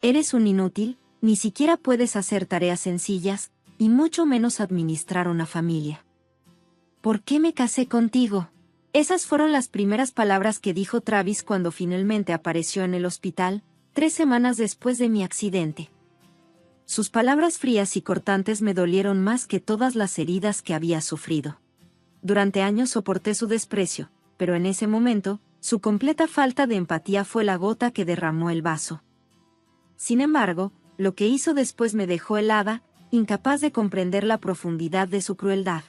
Eres un inútil, ni siquiera puedes hacer tareas sencillas, y mucho menos administrar una familia. ¿Por qué me casé contigo? Esas fueron las primeras palabras que dijo Travis cuando finalmente apareció en el hospital, 3 semanas después de mi accidente. Sus palabras frías y cortantes me dolieron más que todas las heridas que había sufrido. Durante años soporté su desprecio, pero en ese momento, su completa falta de empatía fue la gota que derramó el vaso. Sin embargo, lo que hizo después me dejó helada, incapaz de comprender la profundidad de su crueldad.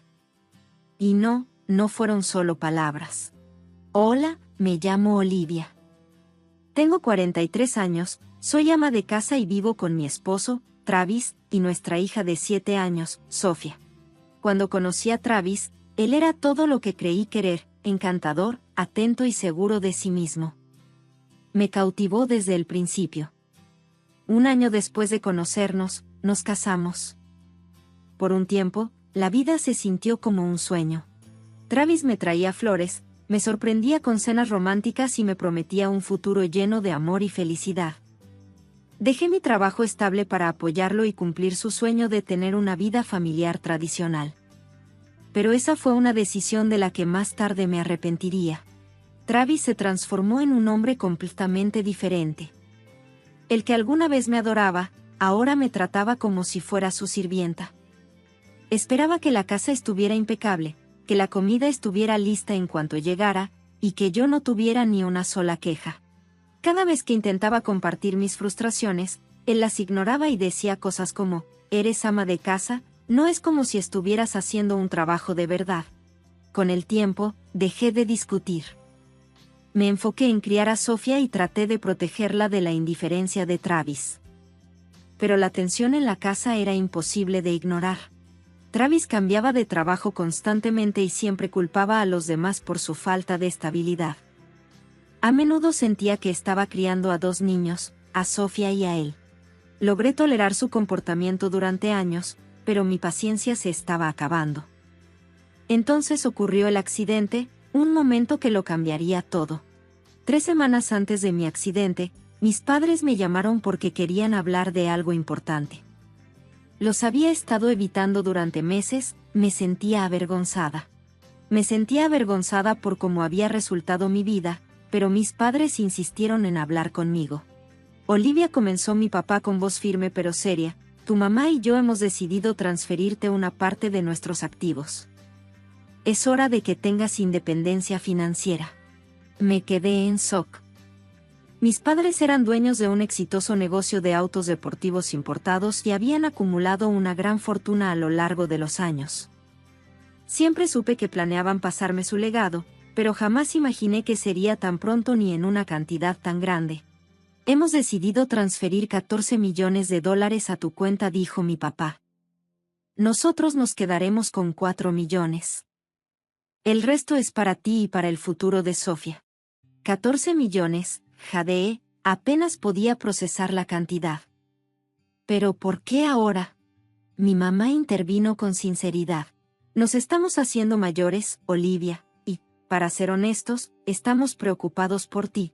Y no fueron solo palabras. Hola, me llamo Olivia. Tengo 43 años, soy ama de casa y vivo con mi esposo, Travis, y nuestra hija de 7 años, Sofía. Cuando conocí a Travis, él era todo lo que creí querer, encantador, atento y seguro de sí mismo. Me cautivó desde el principio. Un año después de conocernos, nos casamos. Por un tiempo, la vida se sintió como un sueño. Travis me traía flores, me sorprendía con cenas románticas y me prometía un futuro lleno de amor y felicidad. Dejé mi trabajo estable para apoyarlo y cumplir su sueño de tener una vida familiar tradicional. Pero esa fue una decisión de la que más tarde me arrepentiría. Travis se transformó en un hombre completamente diferente. El que alguna vez me adoraba, ahora me trataba como si fuera su sirvienta. Esperaba que la casa estuviera impecable, que la comida estuviera lista en cuanto llegara, y que yo no tuviera ni una sola queja. Cada vez que intentaba compartir mis frustraciones, él las ignoraba y decía cosas como, «Eres ama de casa, no es como si estuvieras haciendo un trabajo de verdad». Con el tiempo, dejé de discutir. Me enfoqué en criar a Sofía y traté de protegerla de la indiferencia de Travis. Pero la tensión en la casa era imposible de ignorar. Travis cambiaba de trabajo constantemente y siempre culpaba a los demás por su falta de estabilidad. A menudo sentía que estaba criando a 2 niños, a Sofía y a él. Logré tolerar su comportamiento durante años, pero mi paciencia se estaba acabando. Entonces ocurrió el accidente, un momento que lo cambiaría todo. 3 semanas antes de mi accidente, mis padres me llamaron porque querían hablar de algo importante. Los había estado evitando durante meses, me sentía avergonzada. Me sentía avergonzada por cómo había resultado mi vida, pero mis padres insistieron en hablar conmigo. Olivia, comenzó mi papá con voz firme pero seria, tu mamá y yo hemos decidido transferirte una parte de nuestros activos. Es hora de que tengas independencia financiera. Me quedé en shock. Mis padres eran dueños de un exitoso negocio de autos deportivos importados y habían acumulado una gran fortuna a lo largo de los años. Siempre supe que planeaban pasarme su legado, pero jamás imaginé que sería tan pronto ni en una cantidad tan grande. Hemos decidido transferir $14 millones a tu cuenta, dijo mi papá. Nosotros nos quedaremos con 4 millones. El resto es para ti y para el futuro de Sofía. 14 millones, jadeé, apenas podía procesar la cantidad. ¿Pero por qué ahora? Mi mamá intervino con sinceridad. Nos estamos haciendo mayores, Olivia, y, para ser honestos, estamos preocupados por ti.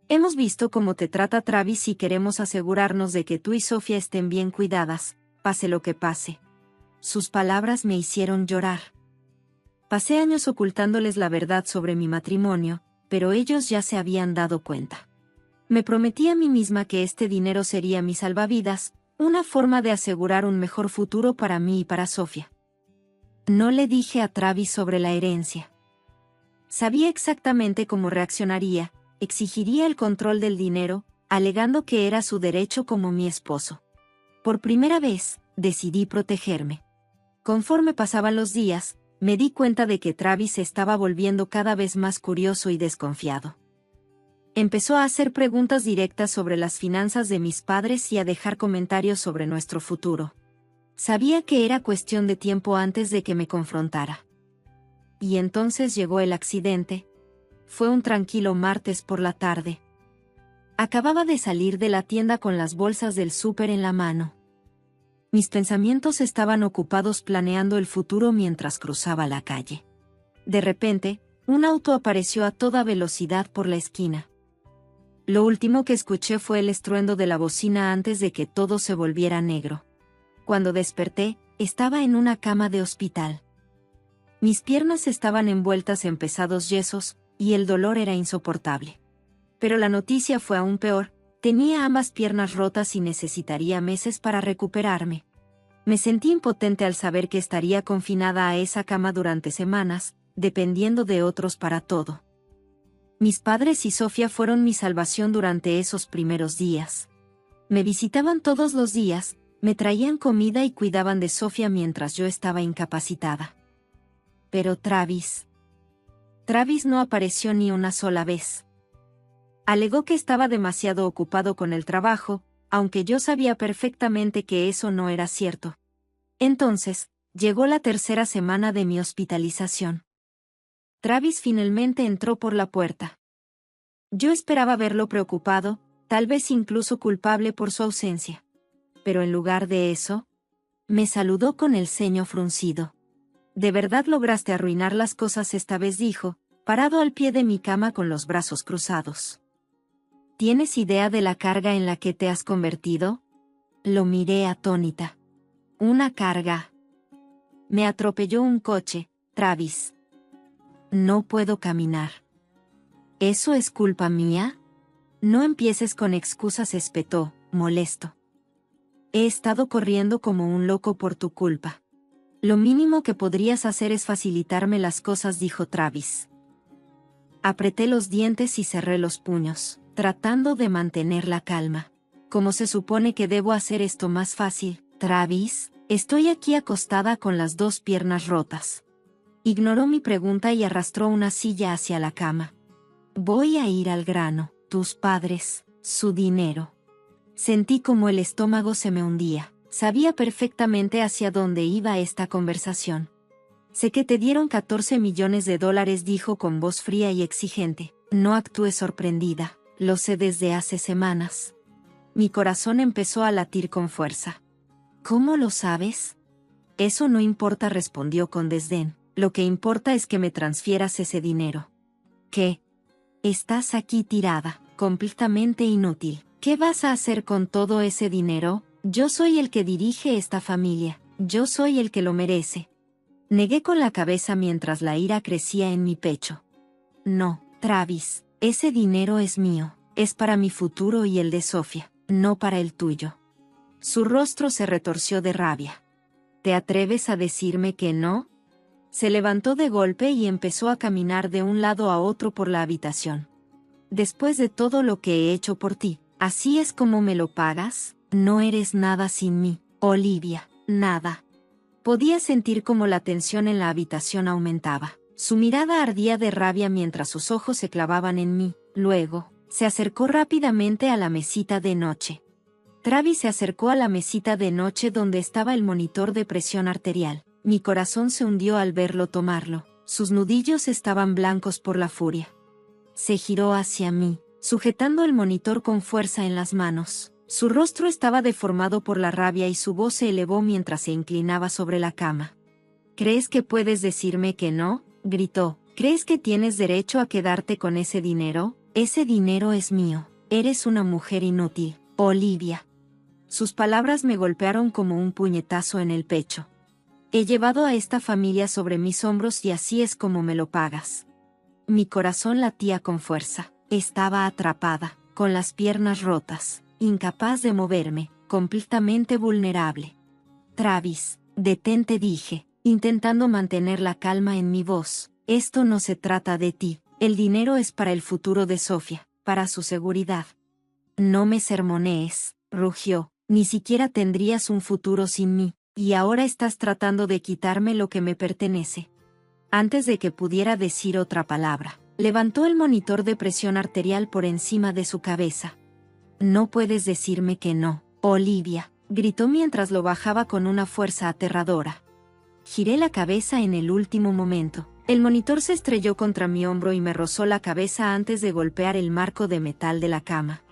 Hemos visto cómo te trata Travis y queremos asegurarnos de que tú y Sofía estén bien cuidadas, pase lo que pase. Sus palabras me hicieron llorar. Pasé años ocultándoles la verdad sobre mi matrimonio, pero ellos ya se habían dado cuenta. Me prometí a mí misma que este dinero sería mi salvavidas, una forma de asegurar un mejor futuro para mí y para Sofía. No le dije a Travis sobre la herencia. Sabía exactamente cómo reaccionaría, exigiría el control del dinero, alegando que era su derecho como mi esposo. Por primera vez, decidí protegerme. Conforme pasaban los días, me di cuenta de que Travis se estaba volviendo cada vez más curioso y desconfiado. Empezó a hacer preguntas directas sobre las finanzas de mis padres y a dejar comentarios sobre nuestro futuro. Sabía que era cuestión de tiempo antes de que me confrontara. Y entonces llegó el accidente. Fue un tranquilo martes por la tarde. Acababa de salir de la tienda con las bolsas del súper en la mano. Mis pensamientos estaban ocupados planeando el futuro mientras cruzaba la calle. De repente, un auto apareció a toda velocidad por la esquina. Lo último que escuché fue el estruendo de la bocina antes de que todo se volviera negro. Cuando desperté, estaba en una cama de hospital. Mis piernas estaban envueltas en pesados yesos, y el dolor era insoportable. Pero la noticia fue aún peor, tenía ambas piernas rotas y necesitaría meses para recuperarme. Me sentí impotente al saber que estaría confinada a esa cama durante semanas, dependiendo de otros para todo. Mis padres y Sofía fueron mi salvación durante esos primeros días. Me visitaban todos los días, me traían comida y cuidaban de Sofía mientras yo estaba incapacitada. Pero Travis no apareció ni una sola vez. Alegó que estaba demasiado ocupado con el trabajo, aunque yo sabía perfectamente que eso no era cierto. Entonces, llegó la tercera semana de mi hospitalización. Travis finalmente entró por la puerta. Yo esperaba verlo preocupado, tal vez incluso culpable por su ausencia. Pero en lugar de eso, me saludó con el ceño fruncido. «¿De verdad lograste arruinar las cosas esta vez?», dijo, parado al pie de mi cama con los brazos cruzados. «¿Tienes idea de la carga en la que te has convertido?». Lo miré atónita. «¿Una carga?». «Me atropelló un coche, Travis. No puedo caminar». «¿Eso es culpa mía?». «No empieces con excusas», espetó, molesto. «He estado corriendo como un loco por tu culpa». «Lo mínimo que podrías hacer es facilitarme las cosas», dijo Travis. Apreté los dientes y cerré los puños, tratando de mantener la calma. «¿Cómo se supone que debo hacer esto más fácil, Travis? Estoy aquí acostada con las dos piernas rotas». Ignoró mi pregunta y arrastró una silla hacia la cama. «Voy a ir al grano. Tus padres, su dinero». Sentí como el estómago se me hundía. Sabía perfectamente hacia dónde iba esta conversación. «Sé que te dieron $14 millones», dijo con voz fría y exigente. No actué sorprendida. Lo sé desde hace semanas. Mi corazón empezó a latir con fuerza. «¿Cómo lo sabes?». «Eso no importa», respondió con desdén. «Lo que importa es que me transfieras ese dinero». «¿Qué? Estás aquí tirada, completamente inútil. ¿Qué vas a hacer con todo ese dinero?». «Yo soy el que dirige esta familia. Yo soy el que lo merece». Negué con la cabeza mientras la ira crecía en mi pecho. «No, Travis, ese dinero es mío. Es para mi futuro y el de Sofía, no para el tuyo». Su rostro se retorció de rabia. «¿Te atreves a decirme que no?». Se levantó de golpe y empezó a caminar de un lado a otro por la habitación. «Después de todo lo que he hecho por ti, ¿así es como me lo pagas? No eres nada sin mí, Olivia, nada». Podía sentir cómo la tensión en la habitación aumentaba. Su mirada ardía de rabia mientras sus ojos se clavaban en mí. Luego, se acercó rápidamente a la mesita de noche. Travis se acercó a la mesita de noche donde estaba el monitor de presión arterial. Mi corazón se hundió al verlo tomarlo. Sus nudillos estaban blancos por la furia. Se giró hacia mí, sujetando el monitor con fuerza en las manos. Su rostro estaba deformado por la rabia y su voz se elevó mientras se inclinaba sobre la cama. «¿Crees que puedes decirme que no?», gritó. «¿Crees que tienes derecho a quedarte con ese dinero? Ese dinero es mío. Eres una mujer inútil, Olivia». Sus palabras me golpearon como un puñetazo en el pecho. «He llevado a esta familia sobre mis hombros y así es como me lo pagas». Mi corazón latía con fuerza. Estaba atrapada, con las piernas rotas, incapaz de moverme, completamente vulnerable. «Travis, detente», dije, intentando mantener la calma en mi voz. «Esto no se trata de ti. El dinero es para el futuro de Sofía, para su seguridad». «No me sermonees», rugió. «Ni siquiera tendrías un futuro sin mí, y ahora estás tratando de quitarme lo que me pertenece». Antes de que pudiera decir otra palabra, levantó el monitor de presión arterial por encima de su cabeza. «No puedes decirme que no, Olivia», gritó mientras lo bajaba con una fuerza aterradora. Giré la cabeza en el último momento. El monitor se estrelló contra mi hombro y me rozó la cabeza antes de golpear el marco de metal de la cama.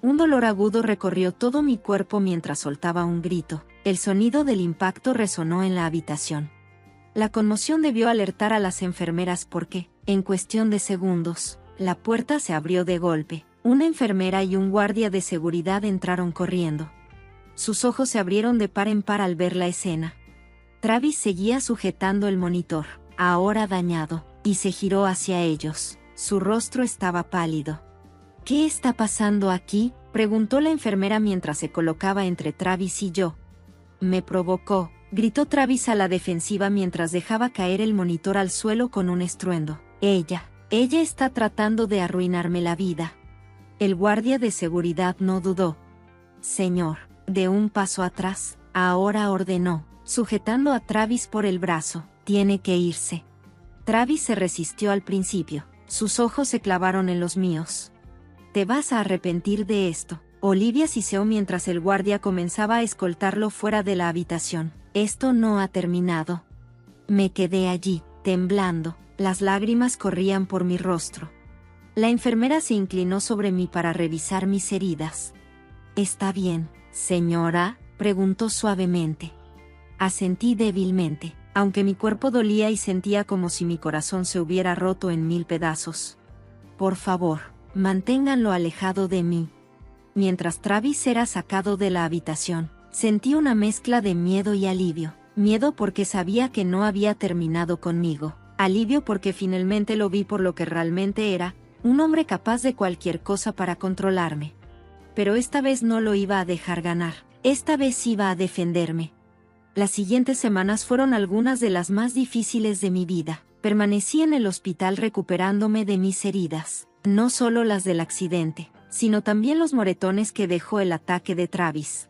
Un dolor agudo recorrió todo mi cuerpo mientras soltaba un grito. El sonido del impacto resonó en la habitación. La conmoción debió alertar a las enfermeras porque, en cuestión de segundos, la puerta se abrió de golpe, Una enfermera y un guardia de seguridad entraron corriendo. Sus ojos se abrieron de par en par al ver la escena. Travis seguía sujetando el monitor, ahora dañado, y se giró hacia ellos. Su rostro estaba pálido. «¿Qué está pasando aquí?», preguntó la enfermera mientras se colocaba entre Travis y yo. «Me provocó», gritó Travis a la defensiva mientras dejaba caer el monitor al suelo con un estruendo. Ella está tratando de arruinarme la vida». El guardia de seguridad no dudó. «Señor, de un paso atrás», ahora ordenó, sujetando a Travis por el brazo. «Tiene que irse». Travis se resistió al principio. Sus ojos se clavaron en los míos. «Te vas a arrepentir de esto», Olivia siseó mientras el guardia comenzaba a escoltarlo fuera de la habitación. «Esto no ha terminado». Me quedé allí, temblando. Las lágrimas corrían por mi rostro. La enfermera se inclinó sobre mí para revisar mis heridas. «¿Está bien, señora?», preguntó suavemente. Asentí débilmente, aunque mi cuerpo dolía y sentía como si mi corazón se hubiera roto en 1000 pedazos. «Por favor, manténganlo alejado de mí». Mientras Travis era sacado de la habitación, sentí una mezcla de miedo y alivio. Miedo porque sabía que no había terminado conmigo. Alivio porque finalmente lo vi por lo que realmente era, un hombre capaz de cualquier cosa para controlarme. Pero esta vez no lo iba a dejar ganar. Esta vez iba a defenderme. Las siguientes semanas fueron algunas de las más difíciles de mi vida. Permanecí en el hospital recuperándome de mis heridas. No solo las del accidente, sino también los moretones que dejó el ataque de Travis.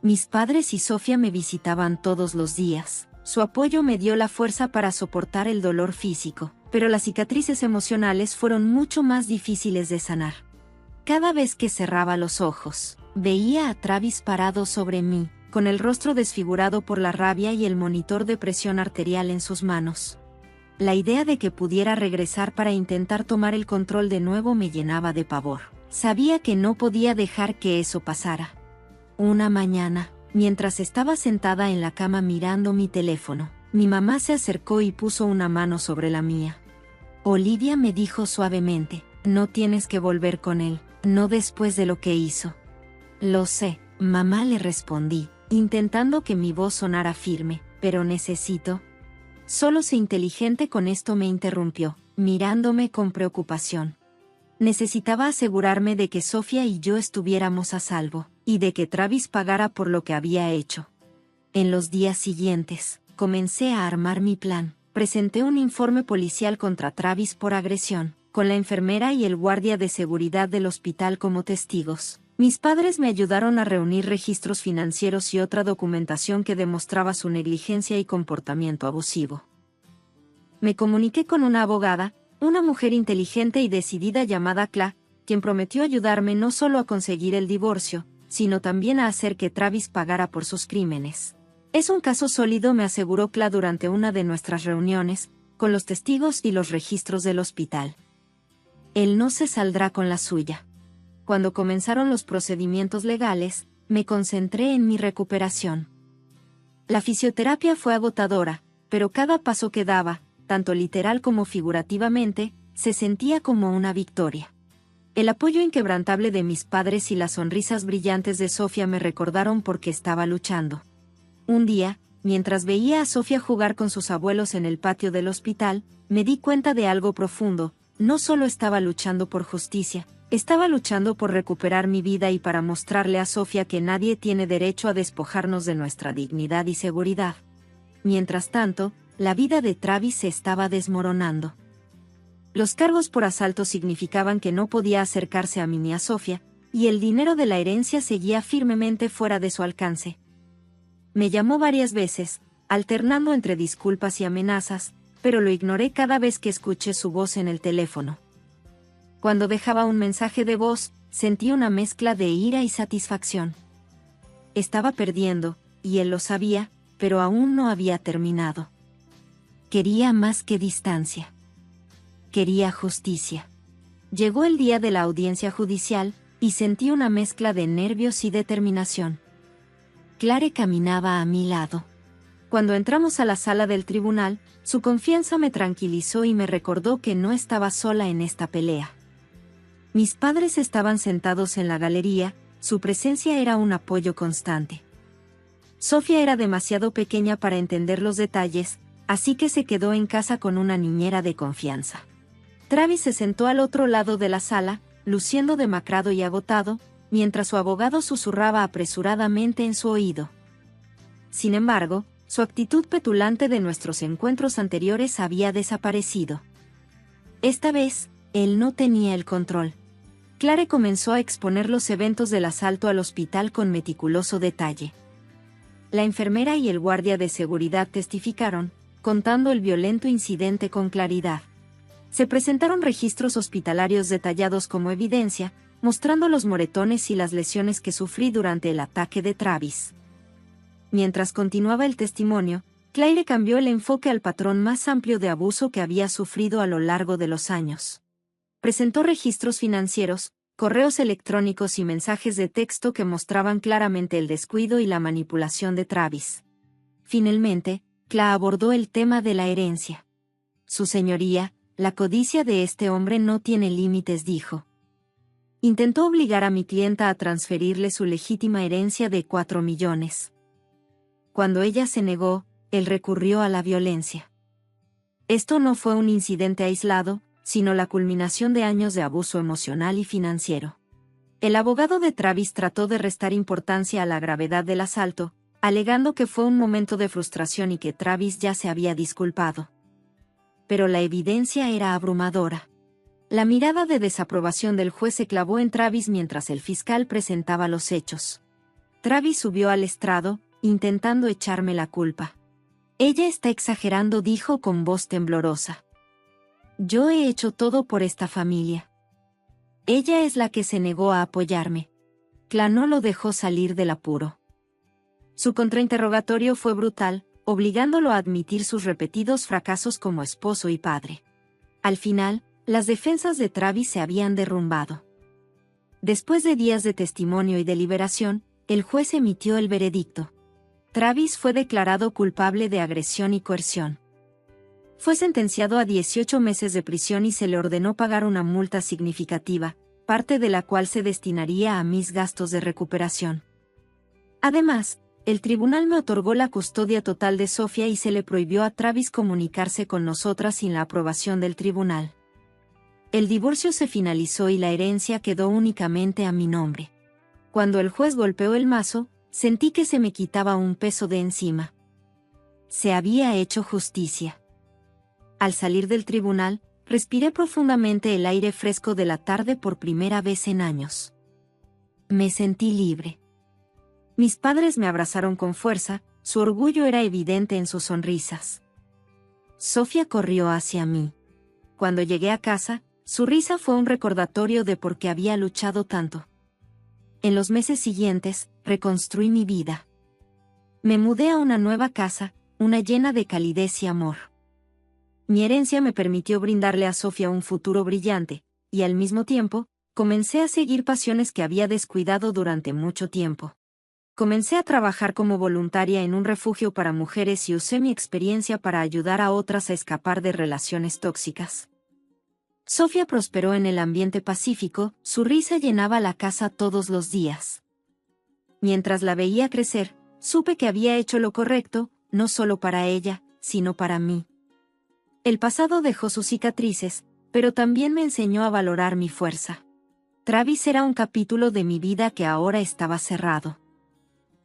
Mis padres y Sofía me visitaban todos los días. Su apoyo me dio la fuerza para soportar el dolor físico, pero las cicatrices emocionales fueron mucho más difíciles de sanar. Cada vez que cerraba los ojos, veía a Travis parado sobre mí, con el rostro desfigurado por la rabia y el monitor de presión arterial en sus manos. La idea de que pudiera regresar para intentar tomar el control de nuevo me llenaba de pavor. Sabía que no podía dejar que eso pasara. Una mañana, mientras estaba sentada en la cama mirando mi teléfono, mi mamá se acercó y puso una mano sobre la mía. «Olivia», me dijo suavemente, «no tienes que volver con él, no después de lo que hizo». «Lo sé», mamá, le respondí, intentando que mi voz sonara firme, «pero necesito». «Solo sé inteligente», con esto me interrumpió, mirándome con preocupación. Necesitaba asegurarme de que Sofía y yo estuviéramos a salvo, y de que Travis pagara por lo que había hecho. En los días siguientes, comencé a armar mi plan. Presenté un informe policial contra Travis por agresión, con la enfermera y el guardia de seguridad del hospital como testigos. Mis padres me ayudaron a reunir registros financieros y otra documentación que demostraba su negligencia y comportamiento abusivo. Me comuniqué con una abogada, una mujer inteligente y decidida llamada Cla, quien prometió ayudarme no solo a conseguir el divorcio, sino también a hacer que Travis pagara por sus crímenes. «Es un caso sólido», me aseguró Cla durante una de nuestras reuniones, con los testigos y los registros del hospital. «Él no se saldrá con la suya». Cuando comenzaron los procedimientos legales, me concentré en mi recuperación. La fisioterapia fue agotadora, pero cada paso que daba, tanto literal como figurativamente, se sentía como una victoria. El apoyo inquebrantable de mis padres y las sonrisas brillantes de Sofía me recordaron por qué estaba luchando. Un día, mientras veía a Sofía jugar con sus abuelos en el patio del hospital, me di cuenta de algo profundo. No solo estaba luchando por justicia, estaba luchando por recuperar mi vida y para mostrarle a Sofía que nadie tiene derecho a despojarnos de nuestra dignidad y seguridad. Mientras tanto, la vida de Travis se estaba desmoronando. Los cargos por asalto significaban que no podía acercarse a mí ni a Sofía, y el dinero de la herencia seguía firmemente fuera de su alcance. Me llamó varias veces, alternando entre disculpas y amenazas, pero lo ignoré cada vez que escuché su voz en el teléfono. Cuando dejaba un mensaje de voz, sentí una mezcla de ira y satisfacción. Estaba perdiendo, y él lo sabía, pero aún no había terminado. Quería más que distancia. Quería justicia. Llegó el día de la audiencia judicial, y sentí una mezcla de nervios y determinación. Clare caminaba a mi lado. Cuando entramos a la sala del tribunal, su confianza me tranquilizó y me recordó que no estaba sola en esta pelea. Mis padres estaban sentados en la galería, su presencia era un apoyo constante. Sofía era demasiado pequeña para entender los detalles, así que se quedó en casa con una niñera de confianza. Travis se sentó al otro lado de la sala, luciendo demacrado y agotado, mientras su abogado susurraba apresuradamente en su oído. Sin embargo, su actitud petulante de nuestros encuentros anteriores había desaparecido. Esta vez, él no tenía el control. Claire comenzó a exponer los eventos del asalto al hospital con meticuloso detalle. La enfermera y el guardia de seguridad testificaron, contando el violento incidente con claridad. Se presentaron registros hospitalarios detallados como evidencia, mostrando los moretones y las lesiones que sufrí durante el ataque de Travis. Mientras continuaba el testimonio, Claire cambió el enfoque al patrón más amplio de abuso que había sufrido a lo largo de los años. Presentó registros financieros, correos electrónicos y mensajes de texto que mostraban claramente el descuido y la manipulación de Travis. Finalmente, Claire abordó el tema de la herencia. Su señoría, la codicia de este hombre no tiene límites, dijo. Intentó obligar a mi clienta a transferirle su legítima herencia de 4 millones. Cuando ella se negó, él recurrió a la violencia. Esto no fue un incidente aislado, sino la culminación de años de abuso emocional y financiero. El abogado de Travis trató de restar importancia a la gravedad del asalto, alegando que fue un momento de frustración y que Travis ya se había disculpado. Pero la evidencia era abrumadora. La mirada de desaprobación del juez se clavó en Travis mientras el fiscal presentaba los hechos. Travis subió al estrado, intentando echarme la culpa. Ella está exagerando, dijo con voz temblorosa. Yo he hecho todo por esta familia. Ella es la que se negó a apoyarme. Claire no lo dejó salir del apuro. Su contrainterrogatorio fue brutal, obligándolo a admitir sus repetidos fracasos como esposo y padre. Al final, las defensas de Travis se habían derrumbado. Después de días de testimonio y deliberación, el juez emitió el veredicto. Travis fue declarado culpable de agresión y coerción. Fue sentenciado a 18 meses de prisión y se le ordenó pagar una multa significativa, parte de la cual se destinaría a mis gastos de recuperación. Además, el tribunal me otorgó la custodia total de Sofía y se le prohibió a Travis comunicarse con nosotras sin la aprobación del tribunal. El divorcio se finalizó y la herencia quedó únicamente a mi nombre. Cuando el juez golpeó el mazo, sentí que se me quitaba un peso de encima. Se había hecho justicia. Al salir del tribunal, respiré profundamente el aire fresco de la tarde por primera vez en años. Me sentí libre. Mis padres me abrazaron con fuerza, su orgullo era evidente en sus sonrisas. Sofía corrió hacia mí. Cuando llegué a casa, su risa fue un recordatorio de por qué había luchado tanto. En los meses siguientes, reconstruí mi vida. Me mudé a una nueva casa, una llena de calidez y amor. Mi herencia me permitió brindarle a Sofía un futuro brillante, y al mismo tiempo, comencé a seguir pasiones que había descuidado durante mucho tiempo. Comencé a trabajar como voluntaria en un refugio para mujeres y usé mi experiencia para ayudar a otras a escapar de relaciones tóxicas. Sofía prosperó en el ambiente pacífico, su risa llenaba la casa todos los días. Mientras la veía crecer, supe que había hecho lo correcto, no solo para ella, sino para mí. El pasado dejó sus cicatrices, pero también me enseñó a valorar mi fuerza. Travis era un capítulo de mi vida que ahora estaba cerrado.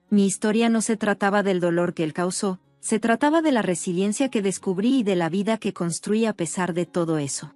Mi historia no se trataba del dolor que él causó, se trataba de la resiliencia que descubrí y de la vida que construí a pesar de todo eso.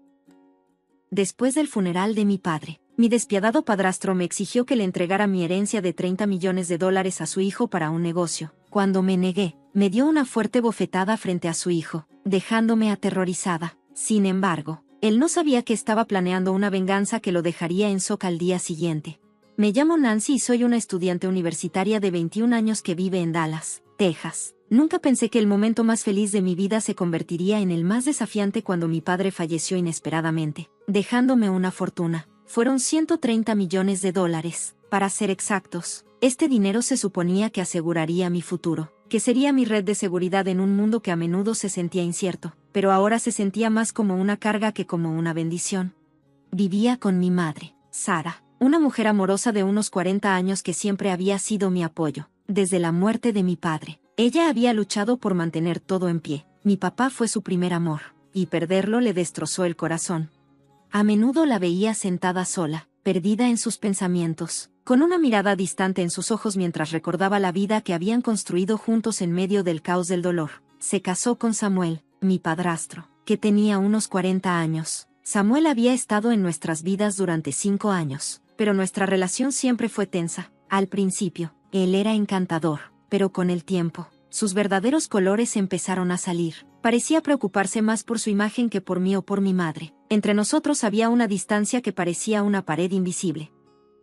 Después del funeral de mi padre, mi despiadado padrastro me exigió que le entregara mi herencia de $30 millones a su hijo para un negocio. Cuando me negué, me dio una fuerte bofetada frente a su hijo, dejándome aterrorizada. Sin embargo, él no sabía que estaba planeando una venganza que lo dejaría en shock al día siguiente. Me llamo Nancy y soy una estudiante universitaria de 21 años que vive en Dallas, Texas. Nunca pensé que el momento más feliz de mi vida se convertiría en el más desafiante cuando mi padre falleció inesperadamente, dejándome una fortuna. Fueron $130 millones, para ser exactos. Este dinero se suponía que aseguraría mi futuro, que sería mi red de seguridad en un mundo que a menudo se sentía incierto, pero ahora se sentía más como una carga que como una bendición. Vivía con mi madre. Sara, una mujer amorosa de unos 40 años que siempre había sido mi apoyo, desde la muerte de mi padre. Ella había luchado por mantener todo en pie. Mi papá fue su primer amor, y perderlo le destrozó el corazón. A menudo la veía sentada sola, perdida en sus pensamientos, con una mirada distante en sus ojos mientras recordaba la vida que habían construido juntos en medio del caos del dolor. Se casó con Samuel, mi padrastro, que tenía unos 40 años. Samuel había estado en nuestras vidas durante 5 años, pero nuestra relación siempre fue tensa. Al principio, él era encantador, pero con el tiempo, sus verdaderos colores empezaron a salir. Parecía preocuparse más por su imagen que por mí o por mi madre. Entre nosotros había una distancia que parecía una pared invisible.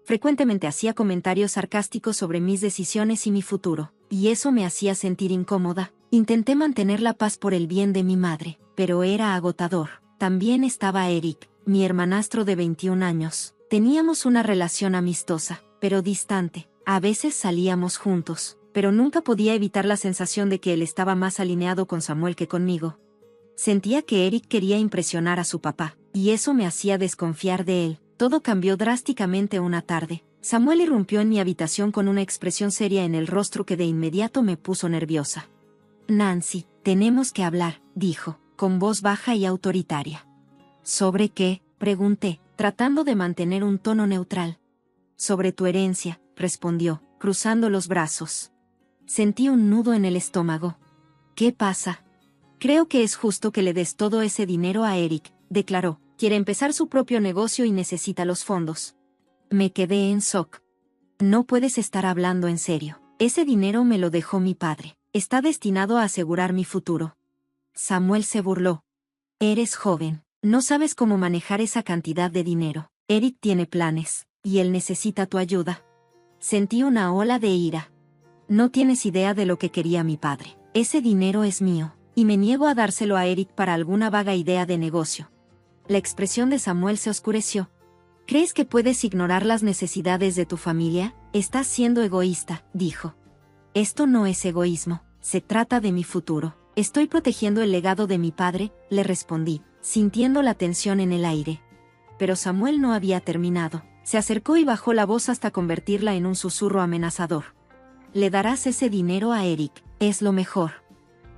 Frecuentemente hacía comentarios sarcásticos sobre mis decisiones y mi futuro, y eso me hacía sentir incómoda. Intenté mantener la paz por el bien de mi madre, pero era agotador. También estaba Eric, mi hermanastro de 21 años. Teníamos una relación amistosa, pero distante. A veces salíamos juntos, pero nunca podía evitar la sensación de que él estaba más alineado con Samuel que conmigo. Sentía que Eric quería impresionar a su papá, y eso me hacía desconfiar de él. Todo cambió drásticamente una tarde. Samuel irrumpió en mi habitación con una expresión seria en el rostro que de inmediato me puso nerviosa. «Nancy, tenemos que hablar», dijo, con voz baja y autoritaria. «¿Sobre qué?», pregunté, tratando de mantener un tono neutral. «Sobre tu herencia», respondió, cruzando los brazos. Sentí un nudo en el estómago. «¿Qué pasa?» «Creo que es justo que le des todo ese dinero a Eric», declaró. «Quiere empezar su propio negocio y necesita los fondos». Me quedé en shock. «No puedes estar hablando en serio. Ese dinero me lo dejó mi padre. Está destinado a asegurar mi futuro». Samuel se burló. «Eres joven. No sabes cómo manejar esa cantidad de dinero. Eric tiene planes, y él necesita tu ayuda». Sentí una ola de ira. «No tienes idea de lo que quería mi padre. Ese dinero es mío, y me niego a dárselo a Eric para alguna vaga idea de negocio». La expresión de Samuel se oscureció. «¿Crees que puedes ignorar las necesidades de tu familia? Estás siendo egoísta», dijo. «Esto no es egoísmo, se trata de mi futuro. Estoy protegiendo el legado de mi padre», le respondí, sintiendo la tensión en el aire. Pero Samuel no había terminado. Se acercó y bajó la voz hasta convertirla en un susurro amenazador. «Le darás ese dinero a Eric, es lo mejor».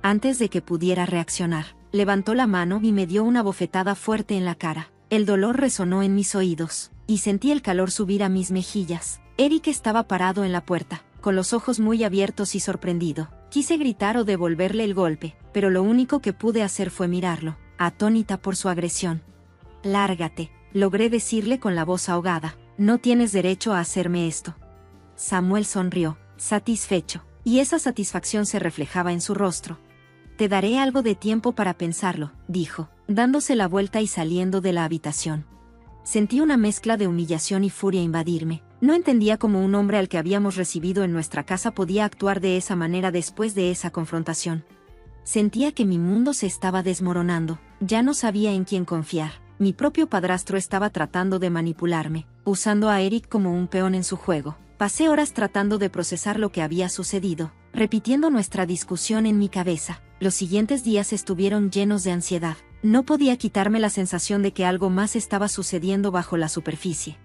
Antes de que pudiera reaccionar, levantó la mano y me dio una bofetada fuerte en la cara. El dolor resonó en mis oídos, y sentí el calor subir a mis mejillas. Eric estaba parado en la puerta, con los ojos muy abiertos y sorprendido. Quise gritar o devolverle el golpe, pero lo único que pude hacer fue mirarlo, atónita por su agresión. «Lárgate», logré decirle con la voz ahogada. «No tienes derecho a hacerme esto». Samuel sonrió, satisfecho, y esa satisfacción se reflejaba en su rostro. «Te daré algo de tiempo para pensarlo», dijo, dándose la vuelta y saliendo de la habitación. Sentí una mezcla de humillación y furia invadirme. No entendía cómo un hombre al que habíamos recibido en nuestra casa podía actuar de esa manera después de esa confrontación. Sentía que mi mundo se estaba desmoronando. Ya no sabía en quién confiar. Mi propio padrastro estaba tratando de manipularme, usando a Eric como un peón en su juego. Pasé horas tratando de procesar lo que había sucedido, repitiendo nuestra discusión en mi cabeza. Los siguientes días estuvieron llenos de ansiedad. No podía quitarme la sensación de que algo más estaba sucediendo bajo la superficie.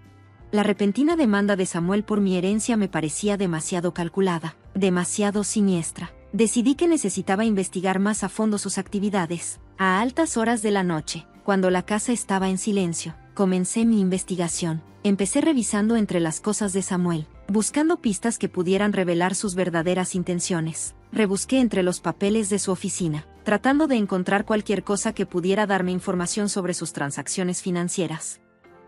La repentina demanda de Samuel por mi herencia me parecía demasiado calculada, demasiado siniestra. Decidí que necesitaba investigar más a fondo sus actividades. A altas horas de la noche, cuando la casa estaba en silencio, comencé mi investigación. Empecé revisando entre las cosas de Samuel, buscando pistas que pudieran revelar sus verdaderas intenciones. Rebusqué entre los papeles de su oficina, tratando de encontrar cualquier cosa que pudiera darme información sobre sus transacciones financieras.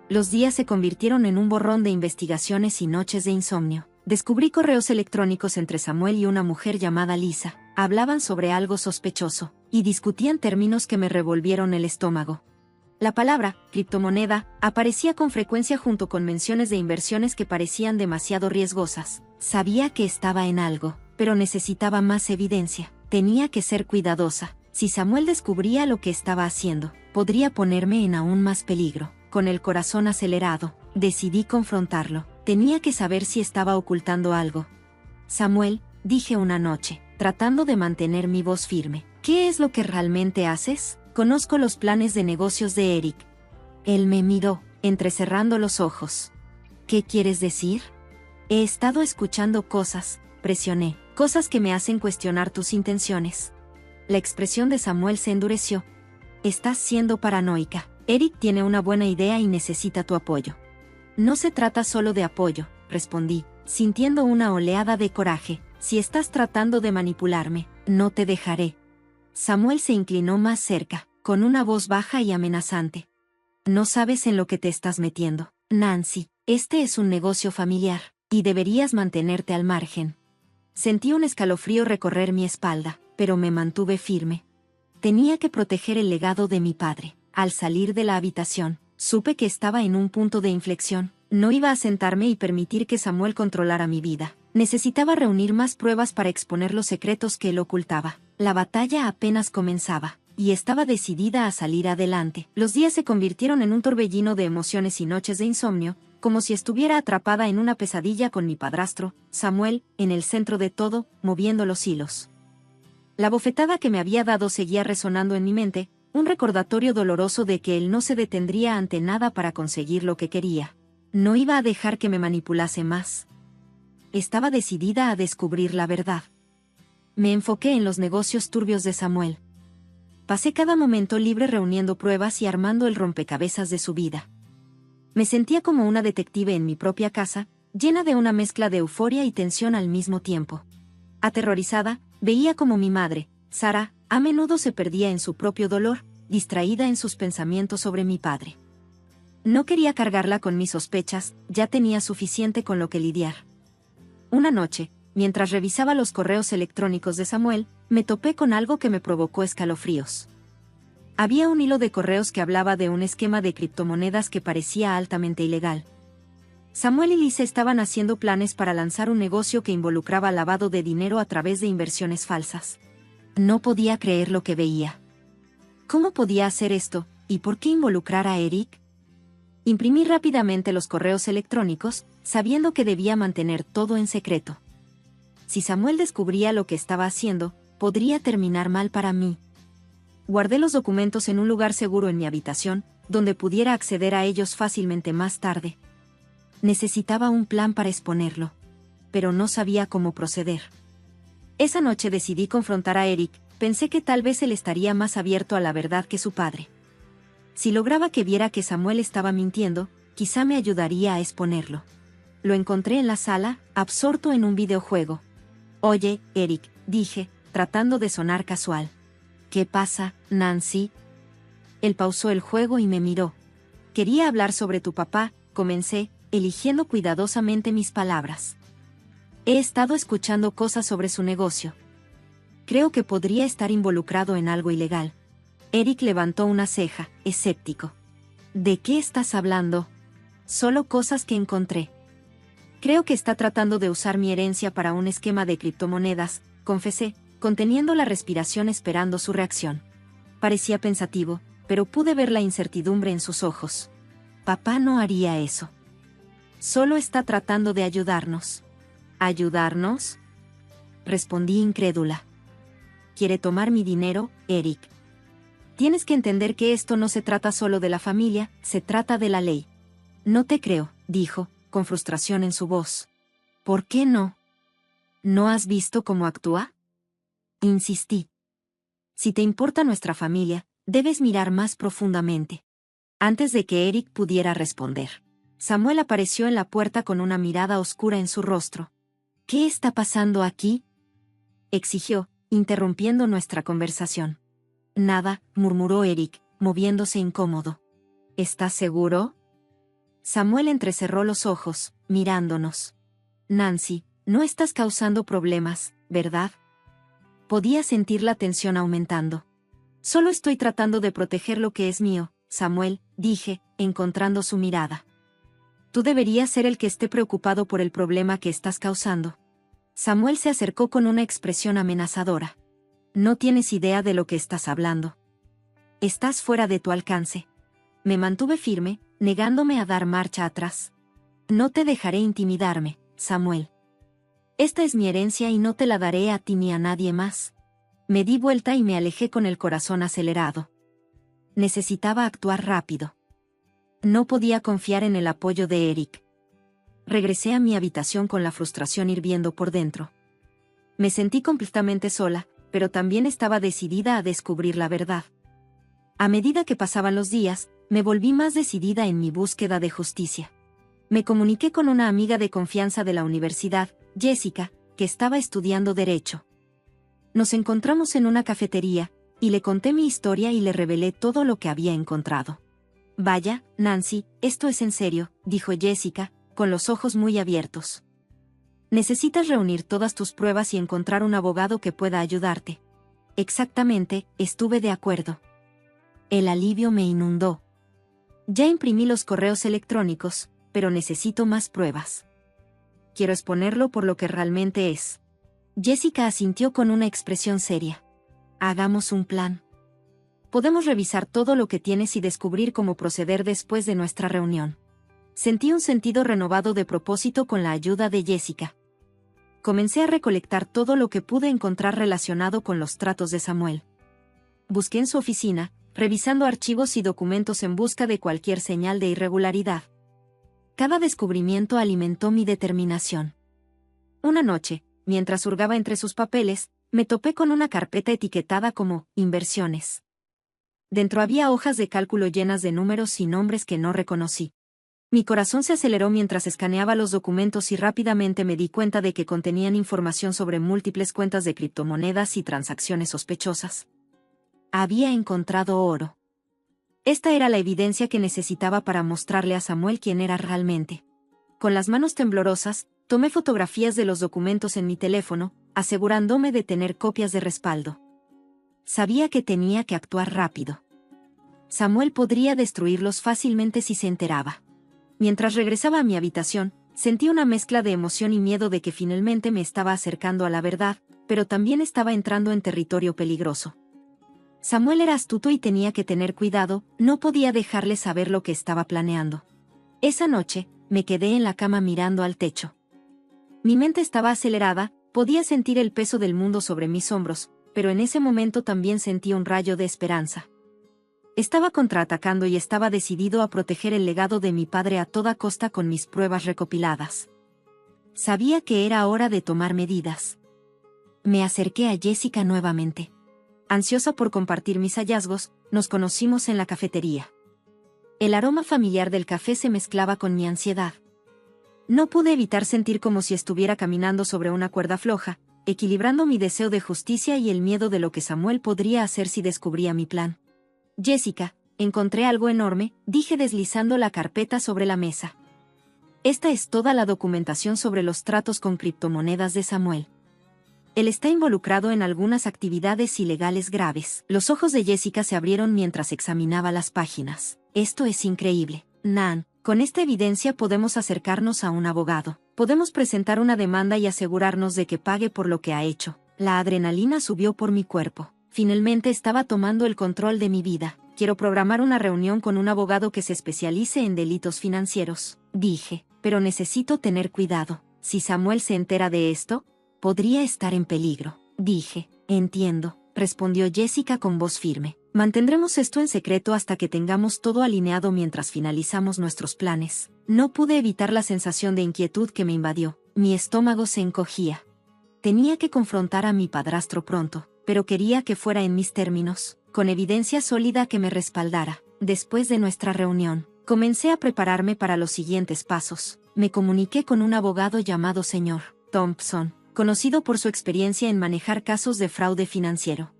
Los días se convirtieron en un borrón de investigaciones y noches de insomnio. Descubrí correos electrónicos entre Samuel y una mujer llamada Lisa. Hablaban sobre algo sospechoso, y discutían términos que me revolvieron el estómago. La palabra, criptomoneda, aparecía con frecuencia junto con menciones de inversiones que parecían demasiado riesgosas. Sabía que estaba en algo, pero necesitaba más evidencia. Tenía que ser cuidadosa. Si Samuel descubría lo que estaba haciendo, podría ponerme en aún más peligro. Con el corazón acelerado, decidí confrontarlo. Tenía que saber si estaba ocultando algo. «Samuel», dije una noche, tratando de mantener mi voz firme, «¿qué es lo que realmente haces? Conozco los planes de negocios de Eric». Él me miró, entrecerrando los ojos. ¿Qué quieres decir? He estado escuchando cosas, presioné, cosas que me hacen cuestionar tus intenciones. La expresión de Samuel se endureció. Estás siendo paranoica. Eric tiene una buena idea y necesita tu apoyo. No se trata solo de apoyo, respondí, sintiendo una oleada de coraje. Si estás tratando de manipularme, no te dejaré. Samuel se inclinó más cerca, con una voz baja y amenazante. No sabes en lo que te estás metiendo, Nancy. Este es un negocio familiar, y deberías mantenerte al margen. Sentí un escalofrío recorrer mi espalda, pero me mantuve firme. Tenía que proteger el legado de mi padre. Al salir de la habitación, supe que estaba en un punto de inflexión. No iba a sentarme y permitir que Samuel controlara mi vida. Necesitaba reunir más pruebas para exponer los secretos que él ocultaba. La batalla apenas comenzaba, y estaba decidida a salir adelante. Los días se convirtieron en un torbellino de emociones y noches de insomnio, como si estuviera atrapada en una pesadilla con mi padrastro, Samuel, en el centro de todo, moviendo los hilos. La bofetada que me había dado seguía resonando en mi mente, un recordatorio doloroso de que él no se detendría ante nada para conseguir lo que quería. No iba a dejar que me manipulase más. Estaba decidida a descubrir la verdad. Me enfoqué en los negocios turbios de Samuel. Pasé cada momento libre reuniendo pruebas y armando el rompecabezas de su vida. Me sentía como una detective en mi propia casa, llena de una mezcla de euforia y tensión al mismo tiempo. Aterrorizada, veía como mi madre, Sara, a menudo se perdía en su propio dolor, distraída en sus pensamientos sobre mi padre. No quería cargarla con mis sospechas, ya tenía suficiente con lo que lidiar. Una noche, mientras revisaba los correos electrónicos de Samuel, me topé con algo que me provocó escalofríos. Había un hilo de correos que hablaba de un esquema de criptomonedas que parecía altamente ilegal. Samuel y Lisa estaban haciendo planes para lanzar un negocio que involucraba lavado de dinero a través de inversiones falsas. No podía creer lo que veía. ¿Cómo podía hacer esto, y por qué involucrar a Eric? Imprimí rápidamente los correos electrónicos, sabiendo que debía mantener todo en secreto. Si Samuel descubría lo que estaba haciendo, podría terminar mal para mí. Guardé los documentos en un lugar seguro en mi habitación, donde pudiera acceder a ellos fácilmente más tarde. Necesitaba un plan para exponerlo, pero no sabía cómo proceder. Esa noche decidí confrontar a Eric, pensé que tal vez él estaría más abierto a la verdad que su padre. Si lograba que viera que Samuel estaba mintiendo, quizá me ayudaría a exponerlo. Lo encontré en la sala, absorto en un videojuego. Oye, Eric, dije, tratando de sonar casual. ¿Qué pasa, Nancy? Él pausó el juego y me miró. Quería hablar sobre tu papá, comencé, eligiendo cuidadosamente mis palabras. He estado escuchando cosas sobre su negocio. Creo que podría estar involucrado en algo ilegal. Eric levantó una ceja, escéptico. ¿De qué estás hablando? Solo cosas que encontré. Creo que está tratando de usar mi herencia para un esquema de criptomonedas, confesé, conteniendo la respiración esperando su reacción. Parecía pensativo, pero pude ver la incertidumbre en sus ojos. Papá no haría eso. Solo está tratando de ayudarnos. ¿Ayudarnos? Respondí incrédula. Quiere tomar mi dinero, Eric. Tienes que entender que esto no se trata solo de la familia, se trata de la ley. No te creo, dijo, con frustración en su voz. ¿Por qué no? ¿No has visto cómo actúa? Insistí. Si te importa nuestra familia, debes mirar más profundamente. Antes de que Eric pudiera responder, Samuel apareció en la puerta con una mirada oscura en su rostro. ¿Qué está pasando aquí?, exigió, interrumpiendo nuestra conversación. Nada, murmuró Eric, moviéndose incómodo. ¿Estás seguro? Samuel entrecerró los ojos, mirándonos. Nancy, no estás causando problemas, ¿verdad? Podía sentir la tensión aumentando. Solo estoy tratando de proteger lo que es mío, Samuel, dije, encontrando su mirada. Tú deberías ser el que esté preocupado por el problema que estás causando. Samuel se acercó con una expresión amenazadora. No tienes idea de lo que estás hablando. Estás fuera de tu alcance. Me mantuve firme, negándome a dar marcha atrás. No te dejaré intimidarme, Samuel. Esta es mi herencia y no te la daré a ti ni a nadie más. Me di vuelta y me alejé con el corazón acelerado. Necesitaba actuar rápido. No podía confiar en el apoyo de Eric. Regresé a mi habitación con la frustración hirviendo por dentro. Me sentí completamente sola, pero también estaba decidida a descubrir la verdad. A medida que pasaban los días, me volví más decidida en mi búsqueda de justicia. Me comuniqué con una amiga de confianza de la universidad, Jessica, que estaba estudiando Derecho. Nos encontramos en una cafetería, y le conté mi historia y le revelé todo lo que había encontrado. Vaya, Nancy, esto es en serio, dijo Jessica, con los ojos muy abiertos. Necesitas reunir todas tus pruebas y encontrar un abogado que pueda ayudarte. Exactamente, estuve de acuerdo. El alivio me inundó. Ya imprimí los correos electrónicos, pero necesito más pruebas. Quiero exponerlo por lo que realmente es. Jessica asintió con una expresión seria. Hagamos un plan. Podemos revisar todo lo que tienes y descubrir cómo proceder después de nuestra reunión. Sentí un sentido renovado de propósito con la ayuda de Jessica. Comencé a recolectar todo lo que pude encontrar relacionado con los tratos de Samuel. Busqué en su oficina, revisando archivos y documentos en busca de cualquier señal de irregularidad. Cada descubrimiento alimentó mi determinación. Una noche, mientras hurgaba entre sus papeles, me topé con una carpeta etiquetada como «Inversiones». Dentro había hojas de cálculo llenas de números y nombres que no reconocí. Mi corazón se aceleró mientras escaneaba los documentos y rápidamente me di cuenta de que contenían información sobre múltiples cuentas de criptomonedas y transacciones sospechosas. Había encontrado oro. Esta era la evidencia que necesitaba para mostrarle a Samuel quién era realmente. Con las manos temblorosas, tomé fotografías de los documentos en mi teléfono, asegurándome de tener copias de respaldo. Sabía que tenía que actuar rápido. Samuel podría destruirlos fácilmente si se enteraba. Mientras regresaba a mi habitación, sentí una mezcla de emoción y miedo de que finalmente me estaba acercando a la verdad, pero también estaba entrando en territorio peligroso. Samuel era astuto y tenía que tener cuidado, no podía dejarle saber lo que estaba planeando. Esa noche, me quedé en la cama mirando al techo. Mi mente estaba acelerada, podía sentir el peso del mundo sobre mis hombros, pero en ese momento también sentí un rayo de esperanza. Estaba contraatacando y estaba decidido a proteger el legado de mi padre a toda costa con mis pruebas recopiladas. Sabía que era hora de tomar medidas. Me acerqué a Jessica nuevamente. Ansiosa por compartir mis hallazgos, nos conocimos en la cafetería. El aroma familiar del café se mezclaba con mi ansiedad. No pude evitar sentir como si estuviera caminando sobre una cuerda floja, equilibrando mi deseo de justicia y el miedo de lo que Samuel podría hacer si descubría mi plan. Jessica, encontré algo enorme, dije deslizando la carpeta sobre la mesa. Esta es toda la documentación sobre los tratos con criptomonedas de Samuel. Él está involucrado en algunas actividades ilegales graves. Los ojos de Jessica se abrieron mientras examinaba las páginas. Esto es increíble, Nan. Con esta evidencia podemos acercarnos a un abogado. Podemos presentar una demanda y asegurarnos de que pague por lo que ha hecho. La adrenalina subió por mi cuerpo. Finalmente estaba tomando el control de mi vida. Quiero programar una reunión con un abogado que se especialice en delitos financieros, dije, pero necesito tener cuidado. Si Samuel se entera de esto, podría estar en peligro, dije. Entiendo, respondió Jessica con voz firme. Mantendremos esto en secreto hasta que tengamos todo alineado mientras finalizamos nuestros planes. No pude evitar la sensación de inquietud que me invadió. Mi estómago se encogía. Tenía que confrontar a mi padrastro pronto, pero quería que fuera en mis términos, con evidencia sólida que me respaldara. Después de nuestra reunión, comencé a prepararme para los siguientes pasos. Me comuniqué con un abogado llamado Sr. Thompson, conocido por su experiencia en manejar casos de fraude financiero.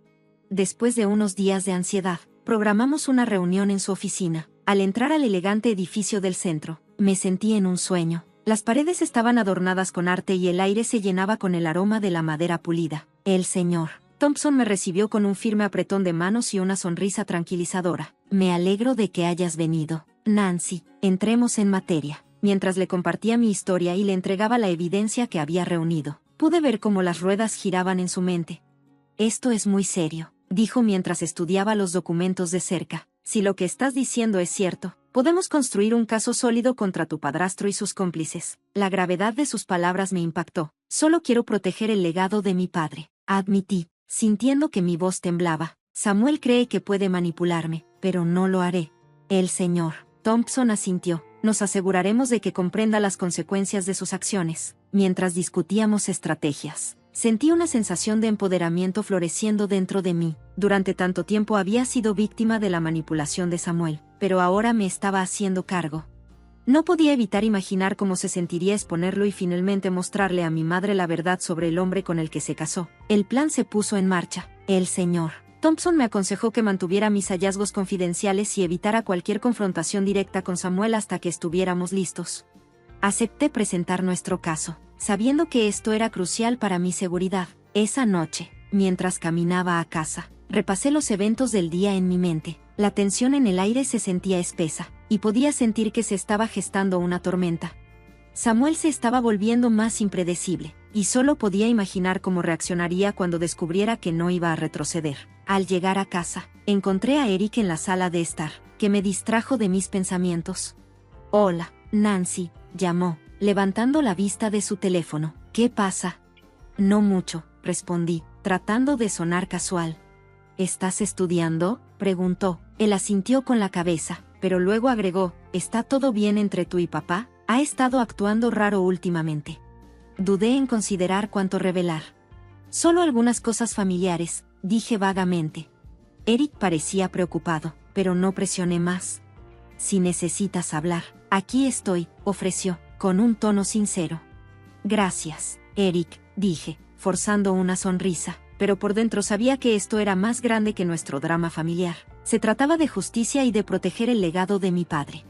Después de unos días de ansiedad, programamos una reunión en su oficina. Al entrar al elegante edificio del centro, me sentí en un sueño. Las paredes estaban adornadas con arte y el aire se llenaba con el aroma de la madera pulida. El Sr. Thompson me recibió con un firme apretón de manos y una sonrisa tranquilizadora. Me alegro de que hayas venido, Nancy. Entremos en materia. Mientras le compartía mi historia y le entregaba la evidencia que había reunido, pude ver cómo las ruedas giraban en su mente. Esto es muy serio, dijo mientras estudiaba los documentos de cerca. Si lo que estás diciendo es cierto, podemos construir un caso sólido contra tu padrastro y sus cómplices. La gravedad de sus palabras me impactó. Solo quiero proteger el legado de mi padre, admití, sintiendo que mi voz temblaba. Samuel cree que puede manipularme, pero no lo haré. El señor Thompson asintió. nos aseguraremos de que comprenda las consecuencias de sus acciones. Mientras discutíamos estrategias, sentí una sensación de empoderamiento floreciendo dentro de mí. Durante tanto tiempo había sido víctima de la manipulación de Samuel, pero ahora me estaba haciendo cargo. No podía evitar imaginar cómo se sentiría exponerlo y finalmente mostrarle a mi madre la verdad sobre el hombre con el que se casó. El plan se puso en marcha. El señor Thompson me aconsejó que mantuviera mis hallazgos confidenciales y evitara cualquier confrontación directa con Samuel hasta que estuviéramos listos. Acepté presentar nuestro caso, sabiendo que esto era crucial para mi seguridad. Esa noche, mientras caminaba a casa, repasé los eventos del día en mi mente. La tensión en el aire se sentía espesa, y podía sentir que se estaba gestando una tormenta. Samuel se estaba volviendo más impredecible, y solo podía imaginar cómo reaccionaría cuando descubriera que no iba a retroceder. Al llegar a casa, encontré a Eric en la sala de estar, que me distrajo de mis pensamientos. «Hola, Nancy», llamó, levantando la vista de su teléfono. «¿Qué pasa?» «No mucho», respondí, tratando de sonar casual. «¿Estás estudiando?», preguntó. Él asintió con la cabeza, pero luego agregó: «¿Está todo bien entre tú y papá? Ha estado actuando raro últimamente». Dudé en considerar cuánto revelar. «Solo algunas cosas familiares», dije vagamente. Eric parecía preocupado, pero no presioné más. «Si necesitas hablar, aquí estoy», ofreció, con un tono sincero. «Gracias, Eric», dije, forzando una sonrisa, pero por dentro sabía que esto era más grande que nuestro drama familiar. Se trataba de justicia y de proteger el legado de mi padre.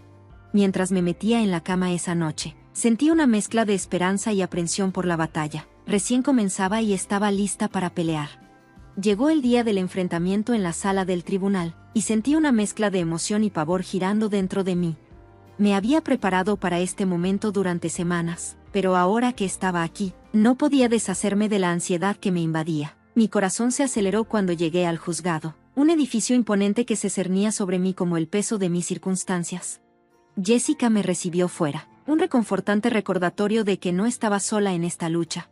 Mientras me metía en la cama esa noche, sentí una mezcla de esperanza y aprensión por la batalla. Recién comenzaba y estaba lista para pelear. Llegó el día del enfrentamiento en la sala del tribunal, y sentí una mezcla de emoción y pavor girando dentro de mí. Me había preparado para este momento durante semanas, pero ahora que estaba aquí, no podía deshacerme de la ansiedad que me invadía. Mi corazón se aceleró cuando llegué al juzgado, un edificio imponente que se cernía sobre mí como el peso de mis circunstancias. Jessica me recibió fuera, un reconfortante recordatorio de que no estaba sola en esta lucha.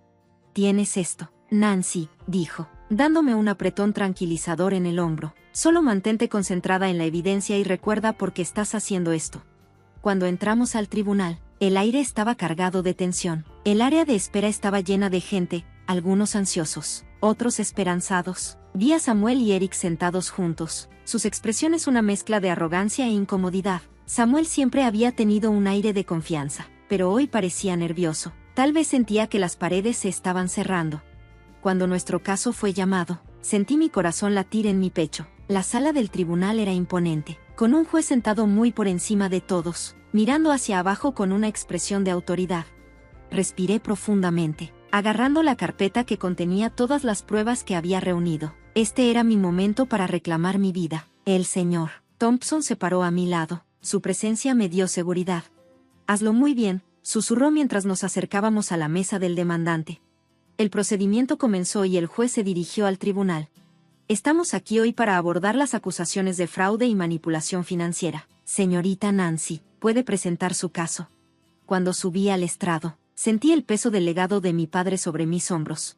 «Tienes esto, Nancy», dijo, dándome un apretón tranquilizador en el hombro. «Solo mantente concentrada en la evidencia y recuerda por qué estás haciendo esto». Cuando entramos al tribunal, el aire estaba cargado de tensión. El área de espera estaba llena de gente, algunos ansiosos, otros esperanzados. Vi a Samuel y Eric sentados juntos, sus expresiones una mezcla de arrogancia e incomodidad. Samuel siempre había tenido un aire de confianza, pero hoy parecía nervioso. Tal vez sentía que las paredes se estaban cerrando. Cuando nuestro caso fue llamado, sentí mi corazón latir en mi pecho. La sala del tribunal era imponente, con un juez sentado muy por encima de todos, mirando hacia abajo con una expresión de autoridad. Respiré profundamente, agarrando la carpeta que contenía todas las pruebas que había reunido. Este era mi momento para reclamar mi vida. El señor Thompson se paró a mi lado. Su presencia me dio seguridad. «Hazlo muy bien», susurró mientras nos acercábamos a la mesa del demandante. El procedimiento comenzó y el juez se dirigió al tribunal. «Estamos aquí hoy para abordar las acusaciones de fraude y manipulación financiera. Señorita Nancy, puede presentar su caso». Cuando subí al estrado, sentí el peso del legado de mi padre sobre mis hombros.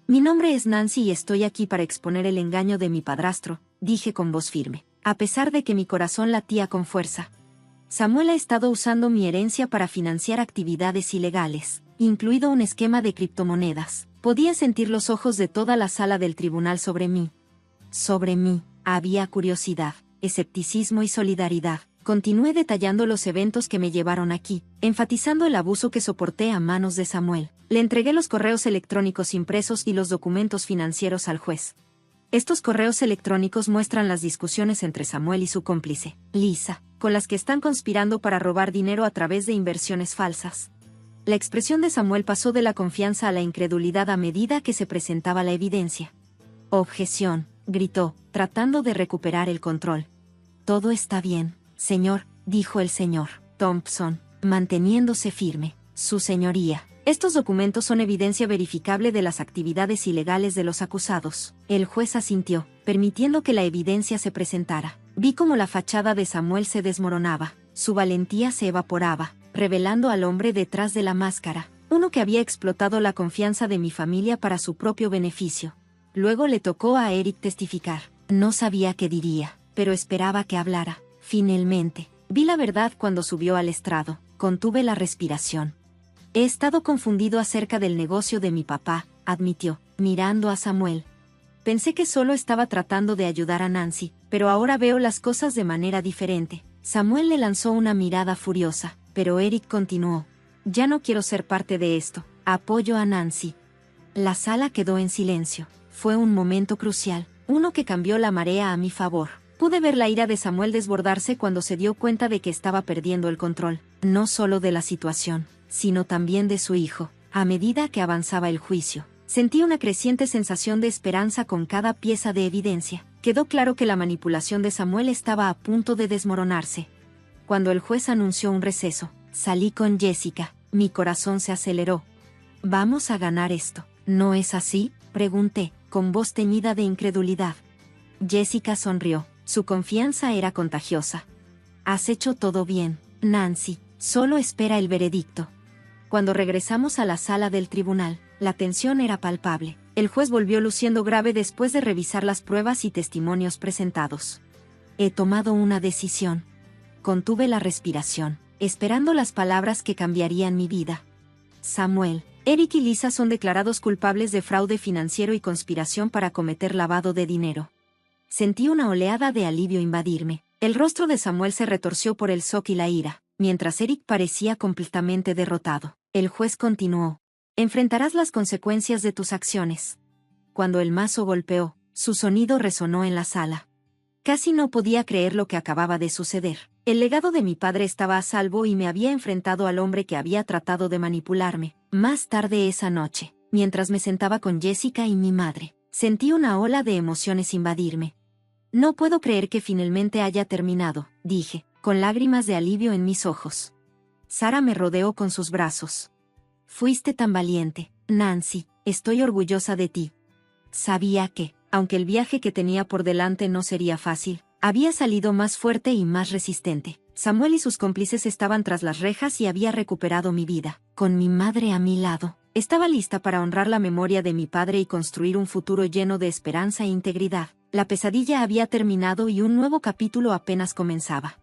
«Mi nombre es Nancy y estoy aquí para exponer el engaño de mi padrastro», dije con voz firme, a pesar de que mi corazón latía con fuerza. Samuel ha estado usando mi herencia para financiar actividades ilegales, incluido un esquema de criptomonedas. Podía sentir los ojos de toda la sala del tribunal sobre mí. Sobre mí, había curiosidad, escepticismo y solidaridad. Continué detallando los eventos que me llevaron aquí, enfatizando el abuso que soporté a manos de Samuel. Le entregué los correos electrónicos impresos y los documentos financieros al juez. Estos correos electrónicos muestran las discusiones entre Samuel y su cómplice, Lisa, con las que están conspirando para robar dinero a través de inversiones falsas. La expresión de Samuel pasó de la confianza a la incredulidad a medida que se presentaba la evidencia. «Objeción», gritó, tratando de recuperar el control. «Todo está bien, señor», dijo el señor Thompson, manteniéndose firme. «Su señoría, estos documentos son evidencia verificable de las actividades ilegales de los acusados». El juez asintió, permitiendo que la evidencia se presentara. Vi cómo la fachada de Samuel se desmoronaba, su valentía se evaporaba, revelando al hombre detrás de la máscara, uno que había explotado la confianza de mi familia para su propio beneficio. Luego le tocó a Eric testificar. No sabía qué diría, pero esperaba que hablara. Finalmente, Vi la verdad cuando subió al estrado. Contuve la respiración. He estado confundido acerca del negocio de mi papá, admitió, mirando a Samuel. Pensé que solo estaba tratando de ayudar a Nancy, pero ahora veo las cosas de manera diferente. Samuel le lanzó una mirada furiosa, pero Eric continuó. Ya no quiero ser parte de esto. Apoyo a Nancy. La sala quedó en silencio. Fue un momento crucial, uno que cambió la marea a mi favor. Pude ver la ira de Samuel desbordarse cuando se dio cuenta de que estaba perdiendo el control, no solo de la situación, sino también de su hijo. A medida que avanzaba el juicio, sentí una creciente sensación de esperanza con cada pieza de evidencia. Quedó claro que la manipulación de Samuel estaba a punto de desmoronarse. Cuando el juez anunció un receso, salí con Jessica. Mi corazón se aceleró. «Vamos a ganar esto, ¿no es así?», pregunté, con voz teñida de incredulidad. Jessica sonrió. Su confianza era contagiosa. «Has hecho todo bien, Nancy. Solo espera el veredicto». Cuando regresamos a la sala del tribunal, la tensión era palpable. El juez volvió luciendo grave después de revisar las pruebas y testimonios presentados. «He tomado una decisión». Contuve la respiración, esperando las palabras que cambiarían mi vida. Samuel, Eric y Lisa son declarados culpables de fraude financiero y conspiración para cometer lavado de dinero. Sentí una oleada de alivio invadirme. El rostro de Samuel se retorció por el shock y la ira, mientras Eric parecía completamente derrotado. El juez continuó. «Enfrentarás las consecuencias de tus acciones». Cuando el mazo golpeó, su sonido resonó en la sala. Casi no podía creer lo que acababa de suceder. El legado de mi padre estaba a salvo y me había enfrentado al hombre que había tratado de manipularme. Más tarde esa noche, mientras me sentaba con Jessica y mi madre, sentí una ola de emociones invadirme. «No puedo creer que finalmente haya terminado», dije, con lágrimas de alivio en mis ojos. Sara me rodeó con sus brazos. «Fuiste tan valiente, Nancy, estoy orgullosa de ti». Sabía que, aunque el viaje que tenía por delante no sería fácil, había salido más fuerte y más resistente. Samuel y sus cómplices estaban tras las rejas y había recuperado mi vida. Con mi madre a mi lado, estaba lista para honrar la memoria de mi padre y construir un futuro lleno de esperanza e integridad. La pesadilla había terminado y un nuevo capítulo apenas comenzaba.